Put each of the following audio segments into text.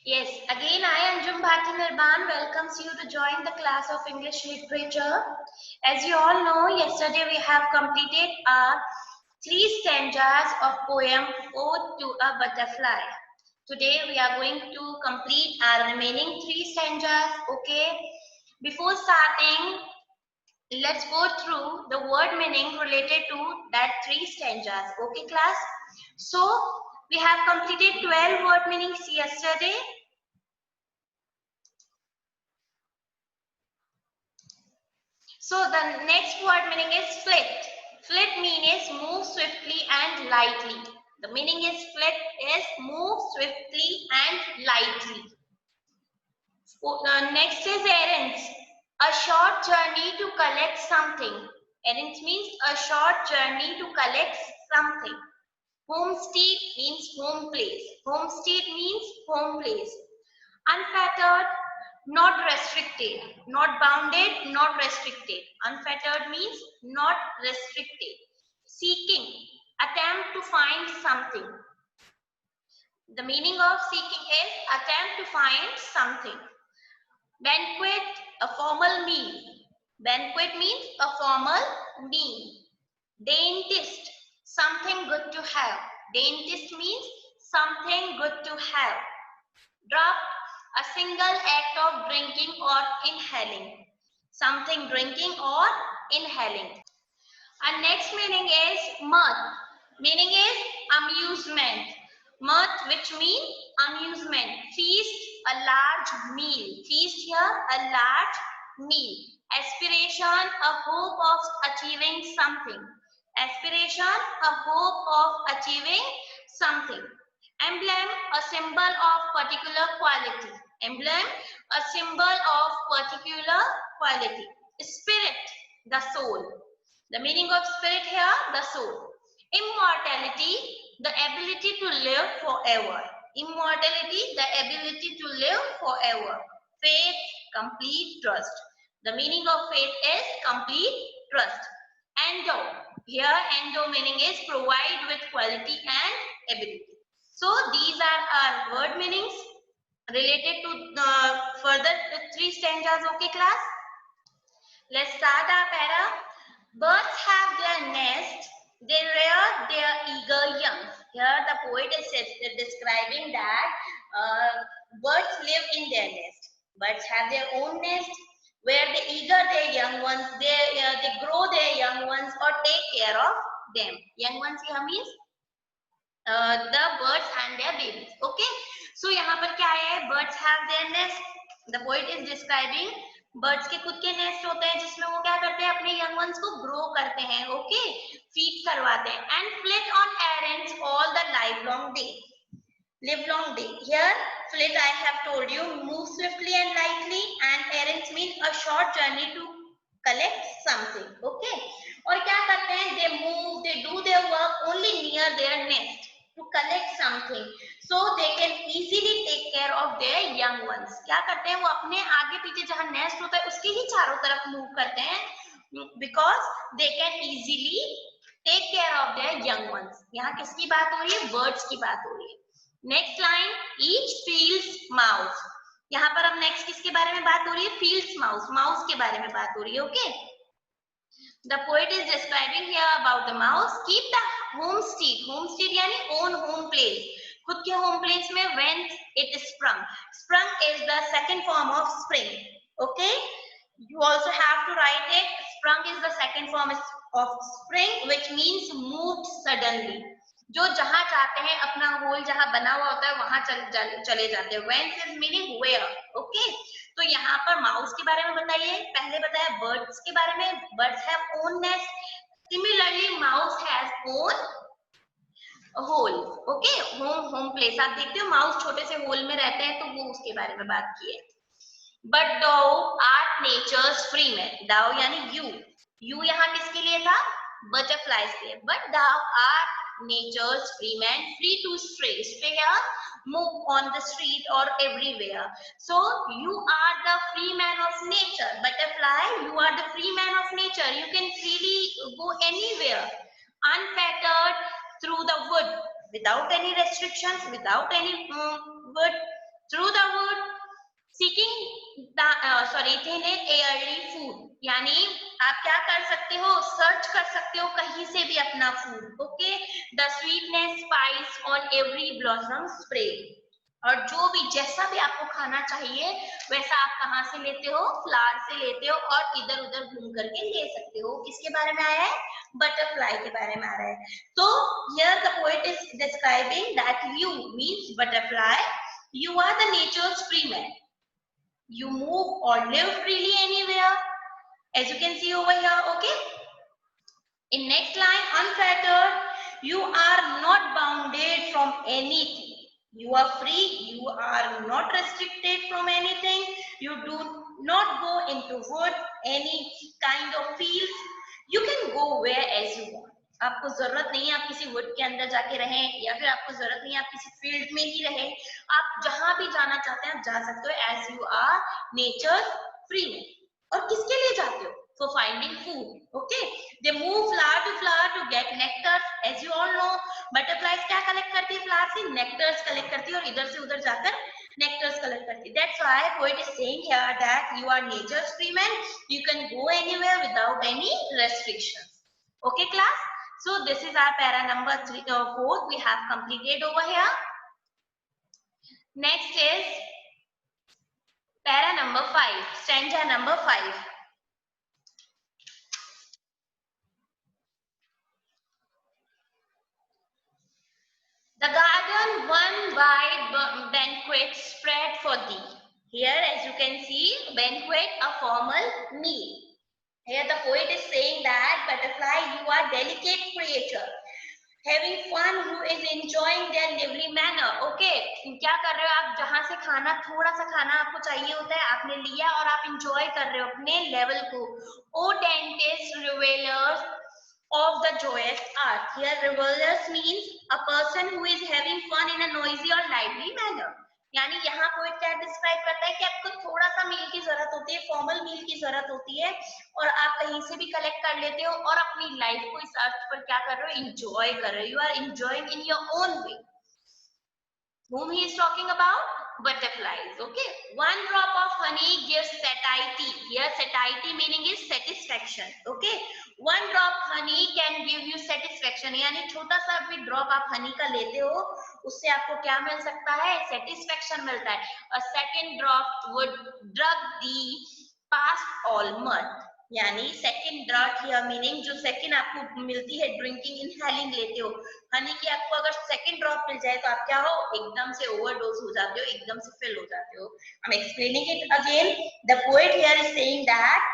Yes, again I Anjum Bharti Nirban welcomes you to join the class of English Literature. As you all know, yesterday we have completed our three stanzas of poem Ode to a Butterfly. Today we are going to complete our remaining three stanzas. Okay, before starting, let's go through the word meaning related to that three stanzas. Okay, class. So we have completed 12 word meanings yesterday. So the next word meaning is flit. Flit means move swiftly and lightly. The meaning is flit is move swiftly and lightly. Next is errands. A short journey to collect something. Errands means a short journey to collect something. Homestead means home place. Homestead means home place. Unfettered, not restricted. Not bounded, not restricted. Unfettered means not restricted. Seeking, attempt to find something. The meaning of seeking is attempt to find something. Banquet, a formal meal. Banquet means a formal meal. Daintist, something good to have. Daintist means something good to have. Draught, a single act of drinking or inhaling. Something drinking or inhaling. And next meaning is mirth. Meaning is amusement. Mirth, which means amusement. Feast, a large meal. Feast here, a large meal. Aspiration, a hope of achieving something. Aspiration, a hope of achieving something. Emblem, a symbol of particular quality. Emblem, a symbol of particular quality. Spirit, the soul. The meaning of spirit here, the soul. Immortality, the ability to live forever. Immortality, the ability to live forever. Faith, complete trust. The meaning of faith is complete trust. Endow, here endow meaning is provide with quality and ability. So these are our word meanings related to further three stanzas. Okay, class? Let's start our para. Birds have their nest. They rear their eager young. Here the poet is describing that birds live in their nest. Birds have their own nest where they eager their young ones. They grow their young ones or take care of them. Young ones here means the birds and their babies. Okay. So यहाँ पर क्या है? Birds have their nest. The poet is describing birds के खुद के nest होते हैं जिसमें वो क्या करते हैं अपने यंग वंस को ग्रो करते हैं. ओके, फीड करवाते हैं. And fleet on errands all the live long day. Here flit I have told you move swiftly and lightly, and errands means a short journey to collect something. Okay, और क्या करते हैं? They move, they do their work only near their nest to collect something, so they can easily take care of their young ones. क्या करते हैं? वो अपने आगे पीछे जहाँ नेस्ट होता है उसके ही चारों तरफ मूव करते हैं because they can easily take care of their young ones. यहाँ किसकी बात हो रही है? बर्ड्स की बात हो रही है. Next line, each fields mouse. यहाँ पर हम नेक्स्ट किसके बारे में बात हो रही है? फील्ड्स माउस, माउस के बारे में बात हो रही है. Okay, the poet is describing here about the mouse. Keep the homestead. homestead यानी own home place, खुद के होम प्लेस में. when it is sprung is the second form of spring. Okay, you also have to write it. Sprung is the second form of spring, which means moved suddenly. जो जहां चाहते हैं अपना whole जहां बना हुआ होता है वहां चले जाते हैं. Whence is meaning where. Okay, तो यहाँ पर माउस के बारे में बताइए. पहले बताया बर्ड्स के बारे में. Birds have own nest. Similarly mouse has own hole. Okay, home place. आप देखते हो माउस छोटे से होल में रहते हैं, तो वो उसके बारे में बात की है. But thou art nature's free man. thou यानी you यहाँ किसके लिए था? बटरफ्लाइज के लिए. But thou art nature's free man, free to stray here, move on the street or everywhere. So you are the free man of nature. Butterfly, you are the free man of nature. You can freely go anywhere, unfettered through the wood, without any restrictions, without any wood. through the wood, seeking thin airly food, यानी आप क्या कर सकते हो, search कर सकते हो कहीं से भी अपना food. Okay, the sweetness spice on every blossom spread, और जो भी जैसा भी आपको खाना चाहिए वैसा आप कहाँ से लेते हो, फ्लावर से लेते हो और इधर उधर घूम करके ले सकते हो. किसके बारे में आया है, बटरफ्लाई के बारे में आ रहा है. तो here the poet is describing that you means butterfly, you are the nature's free man. You move or live freely anywhere, as you can see over here. Okay, in next line, unfettered, you are not bounded from anything. You are free, you are not restricted from anything. You do not go into wood, any kind of fields. You can go where as you want. आपको जरूरत नहीं है आप किसी would के अंदर जाके रहें, या फिर आपको जरूरत नहीं है आप किसी फील्ड में ही रहें. आप जहां भी जाना चाहते हैं आप जा सकते हो, as you are nature free. और किसके लिए जाते हो, for finding food. Okay, they move flower to get nectar. As you all know, butterflies क्या कलेक्ट करती है फ्लावर से, नेक्टर्स कलेक्ट करती है और इधर से उधर जाकर nectars कलेक्ट करती है. That's why poet is saying here that you are nature's free man. You can go anywhere without any restrictions. Okay class, so this is our para number 4 we have completed over here. Next is para number 5, stanza number 5. The garden one wide banquet spread for thee. Here as you can see, banquet, a formal meal. Here the poet is saying that butterfly, you are delicate creature, having fun, who is enjoying their lively manner. Okay, क्या कर रहे हो आप, जहां से खाना थोड़ा सा खाना आपको चाहिए होता है आपने लिया और आप enjoy कर रहे हो अपने लेवल को. O dentist revelers of the joyous art. Here revelers means a person who is having fun in a noisy or lively manner. यानी यहाँ पोएट क्या डिस्क्राइब करता है कि आपको थोड़ा सा मील की जरूरत होती है, फॉर्मल मील की जरूरत होती है, और आप कहीं से भी कलेक्ट कर लेते हो और अपनी लाइफ को इस अर्थ पर क्या कर रहे हो, एंजॉय कर रहे हो. You are enjoying in your own way. Whom he is talking about? Butterflies. Okay, one drop of honey gives satiety. Here satiety meaning is satisfaction. Okay, one drop honey can give you satisfaction. यानी छोटा सा भी drop आप हनी का लेते हो उससे आपको क्या मिल सकता है, सेटिस्फेक्शन मिलता है. A second drop would drug the past all mud. यानी सेकंड ड्रॉप हियर मीनिंग जो सेकंड आपको मिलती है ड्रिंकिंग इनहेलिंग लेते हो हनी की, आपको अगर सेकंड ड्रॉप मिल जाए तो आप क्या हो, एकदम से ओवरडोज हो जाते हो, एकदम से फिल हो जाते हो. आई am explaining it again. The poet here is saying that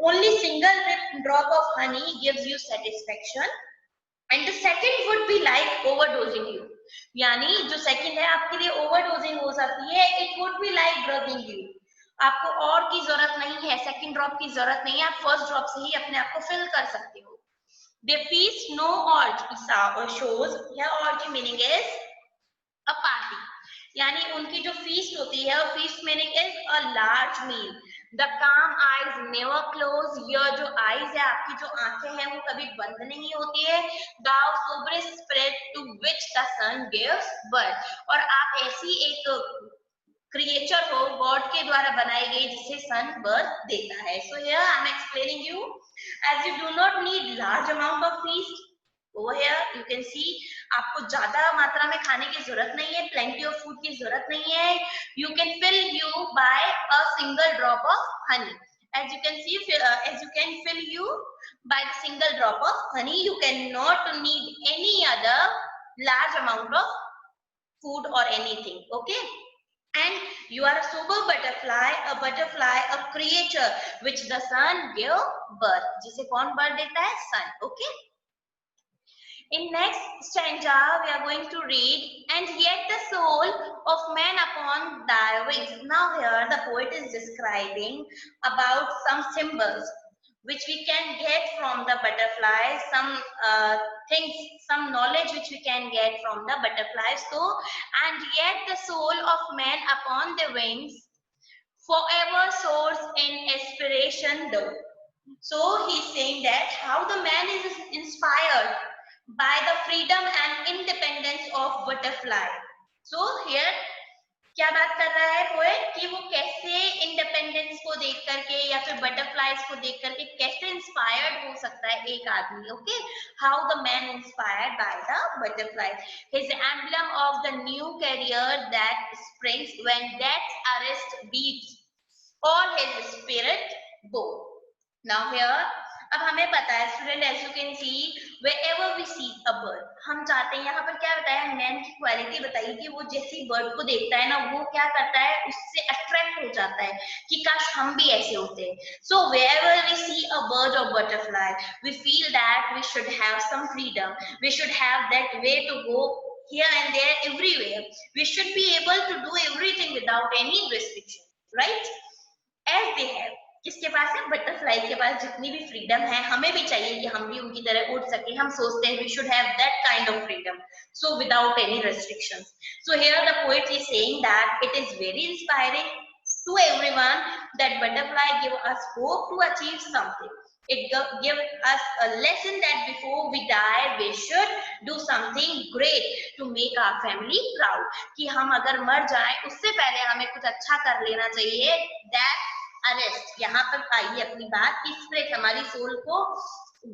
only single drop of honey gives you satisfaction and the second would be like overdosing you. यानी जो सेकंड है आपके लिए ओवरडोजिंग हो सकती है. It would be like ड्रगिंग you. आपको और की जरूरत नहीं है, सेकंड ड्रॉप की जरूरत नहीं है, आप फर्स्ट ड्रॉप से ही अपने आप को फिल कर सकते हो. They feast no orgy shows. Here orgy meaning is a party. यानी उनकी जो फीस्ट होती है, feast meaning is a large meal. The calm eyes never close. यह जो आईज है आपकी जो आंखें हैं वो कभी बंद नहीं होती है. Thou sombre spread to which the sun gives birth. और आप ऐसी एक क्रिएचर हो गॉड के द्वारा बनाई गई जिसे सन बर्थ देता है. So here I am explaining you, as you do not need large amount of feast. Over here you can see आपको ज्यादा मात्रा में खाने की जरूरत नहीं है, plenty of food की जरूरत नहीं है. You can fill you by a single drop of honey. As you can see, as you can fill you by the single drop of honey. You cannot need any other large amount of food or anything. Okay. And you are a sober butterfly, a creature which the sun give birth. जिसे कौन birth देता है, sun. Okay. In next stanza we are going to read, and yet the soul of man upon thy wings. Now here the poet is describing about some symbols which we can get from the butterfly, some things, some knowledge which we can get from the butterfly. So, and yet the soul of man upon the wings forever soars in aspiration though. So he's saying that how the man is inspired by the freedom and independence of butterfly. So here क्या बात कर रहा है poet कि वो कैसे independence को देख करके या फिर बटरफ्लाइज को देख करके कैसे इंस्पायर्ड हो सकता है एक आदमी. Okay, how the man inspired by the butterfly. His emblem of the new career that springs when death's arrest beats all his spirit go. Now here, अब हमें पता है student, as you can see wherever we see a bird, हम चाहते हैं, यहाँ पर क्या बताया, मैन की क्वालिटी बताई कि वो जैसे बर्ड को देखता है ना, वो क्या करता है, उससे अट्रैक्ट हो जाता है कि काश हम भी ऐसे होते. सो wherever we see a bird or butterfly, we feel that we should have some freedom, we should have that way to go here and there, everywhere. We should be able to do everything without any restriction, right? As they have. किसके पास है, butterfly के पास जितनी भी freedom है, हमें भी चाहिए कि हम भी उनकी तरह उड़ सके. हम सोचते हैं we should have that kind of freedom, so without any restrictions. So here the poet is saying that it is very inspiring to everyone that butterfly give us hope to achieve something. It gives us a lesson that before we die we should do something great to make our family proud. कि हम अगर मर जाएं उससे पहले हमें कुछ अच्छा कर लेना चाहिए. That अरेस्ट, यहाँ पर आइए अपनी बात की स्पिरिट, हमारी सोल को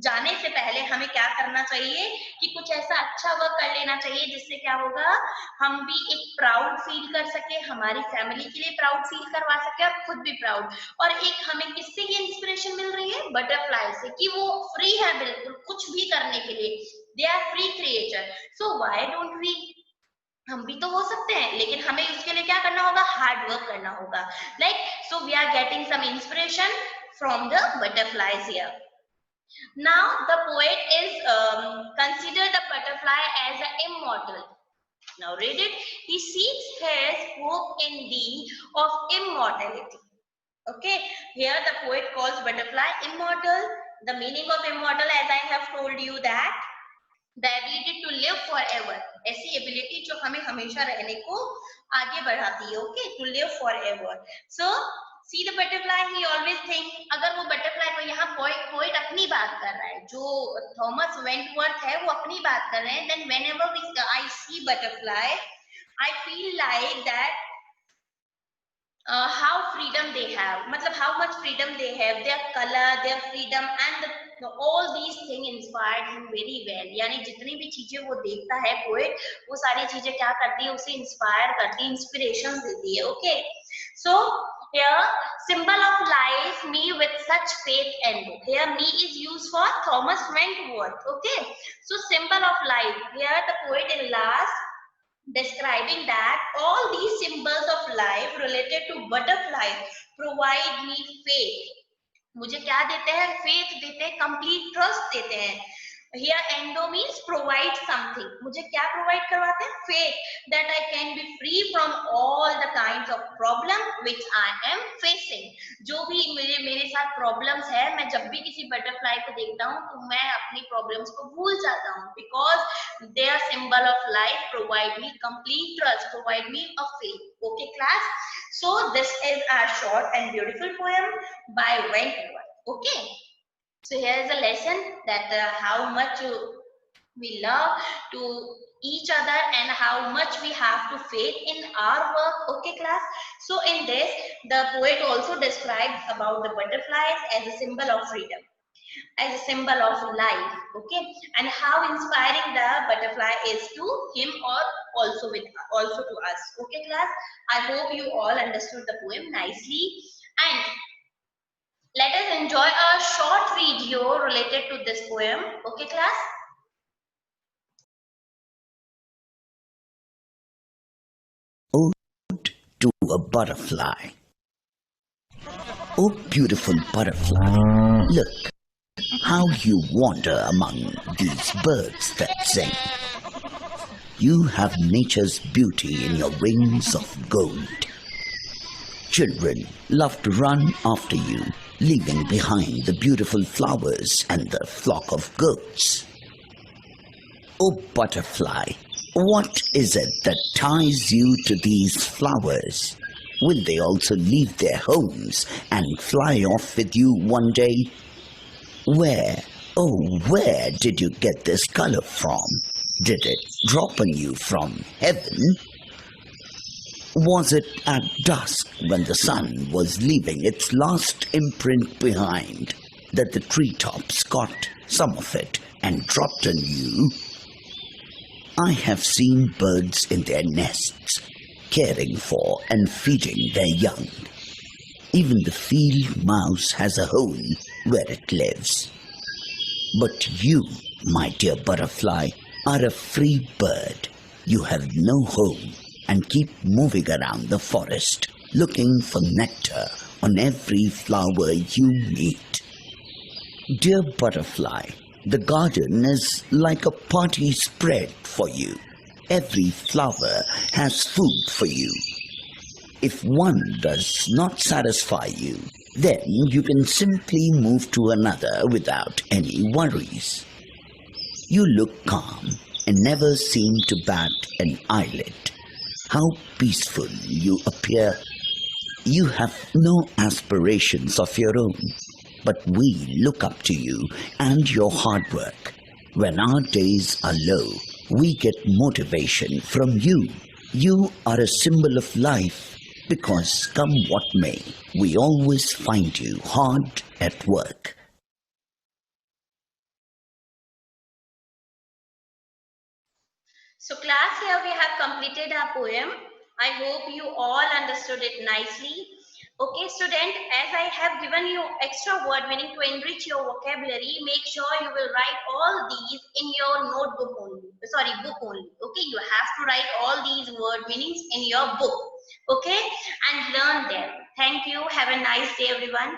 जाने से पहले हमें क्या करना चाहिए कि कुछ ऐसा अच्छा वर्क कर लेना चाहिए जिससे क्या होगा, हम भी एक प्राउड फील कर सके, हमारी फैमिली के लिए प्राउड फील करवा सके और खुद भी प्राउड. और एक हमें किससे ये इंस्पिरेशन मिल रही है, बटरफ्लाई से, कि वो फ्री है बिल्कुल कुछ भी करने के लिए. They are free creature. So why don't we, हम भी तो हो सकते हैं, लेकिन हमें उसके लिए क्या करना होगा, हार्ड वर्क करना होगा. Like so we are getting some inspiration from the butterflies here. Now the poet is consider the butterfly as an immortal. Now read it. He seeks his hope in thee of immortality. Okay, here the poet calls butterfly immortal. The meaning of immortal, as I have told you, that the ability to live forever, ऐसी ability जो हमें हमेशा रहने को आगे बढ़ाती है. Okay, to live forever. So see the butterfly, he always think, अगर वो बटरफ्लाई को, यहाँ पोएट अपनी बात कर रहा है, जो थॉमस वेंटवर्थ है वो अपनी बात कर रहे हैं. then whenever I see butterfly, I feel like that how freedom they have, मतलब how much freedom they have, their color, their freedom and all these things inspired him very well. यानी जितनी भी चीजें वो देखता है पोएट, वो सारी चीजें क्या करती है, उसे इंस्पायर करती है, इंस्पिरेशन देती है. Okay, so here symbol of life, me with such faith and hope. Here me is used for Thomas Wentworth. Okay, so symbol of life, here the poet in last describing that all these symbols of life related to butterflies provide me faith. मुझे क्या देते हैं, faith देते हैं, complete trust देते हैं. Here endo means provide something. मुझे क्या प्रोवाइड करवाते हैं, faith that I can be free from all the kinds of problem which I am facing. जो भी मेरे साथ प्रॉब्लम्स है, मैं जब भी किसी बटरफ्लाई को देखता हूँ तो मैं अपनी प्रॉब्लम्स को भूल जाता हूँ, because their symbol of life provide me complete trust, provide me a faith. Okay class, so this is a short and beautiful poem by Wentworth. Okay, so here is a lesson that how much we love to each other and how much we have to faith in our work. Okay class, so in this the poet also describes about the butterflies as a symbol of freedom, as a symbol of life. Okay, and how inspiring the butterfly is to him or also to us. Okay class, I hope you all understood the poem nicely, and let us enjoy a short video related to this poem. Okay class, Ode to a butterfly. Oh beautiful butterfly, look how you wander among these birds that sing. You have nature's beauty in your wings of gold. Children love to run after you, leaving behind the beautiful flowers and the flock of goats. Oh butterfly, what is it that ties you to these flowers? Will they also leave their homes and fly off with you one day? Where, oh where did you get this color from? Did it drop on you from heaven? Was it at dusk when the sun was leaving its last imprint behind that the treetops caught some of it and dropped on you? I have seen birds in their nests, caring for and feeding their young. Even the field mouse has a hole where it lives. But you, my dear butterfly, are a free bird. You have no home and keep moving around the forest, looking for nectar on every flower you meet. Dear butterfly, the garden is like a party spread for you. Every flower has food for you. If one does not satisfy you, then you can simply move to another without any worries. You look calm and never seem to bat an eyelid. How peaceful you appear. You have no aspirations of your own, but we look up to you and your hard work. When our days are low, we get motivation from you. You are a symbol of life because come what may, we always find you hard at work. So class, here we have completed our poem. I hope you all understood it nicely. Okay, student, as I have given you extra word meaning to enrich your vocabulary, make sure you will write all these in your notebook only. Sorry, book only. Okay, you have to write all these word meanings in your book. Okay, and learn them. Thank you. Have a nice day, everyone.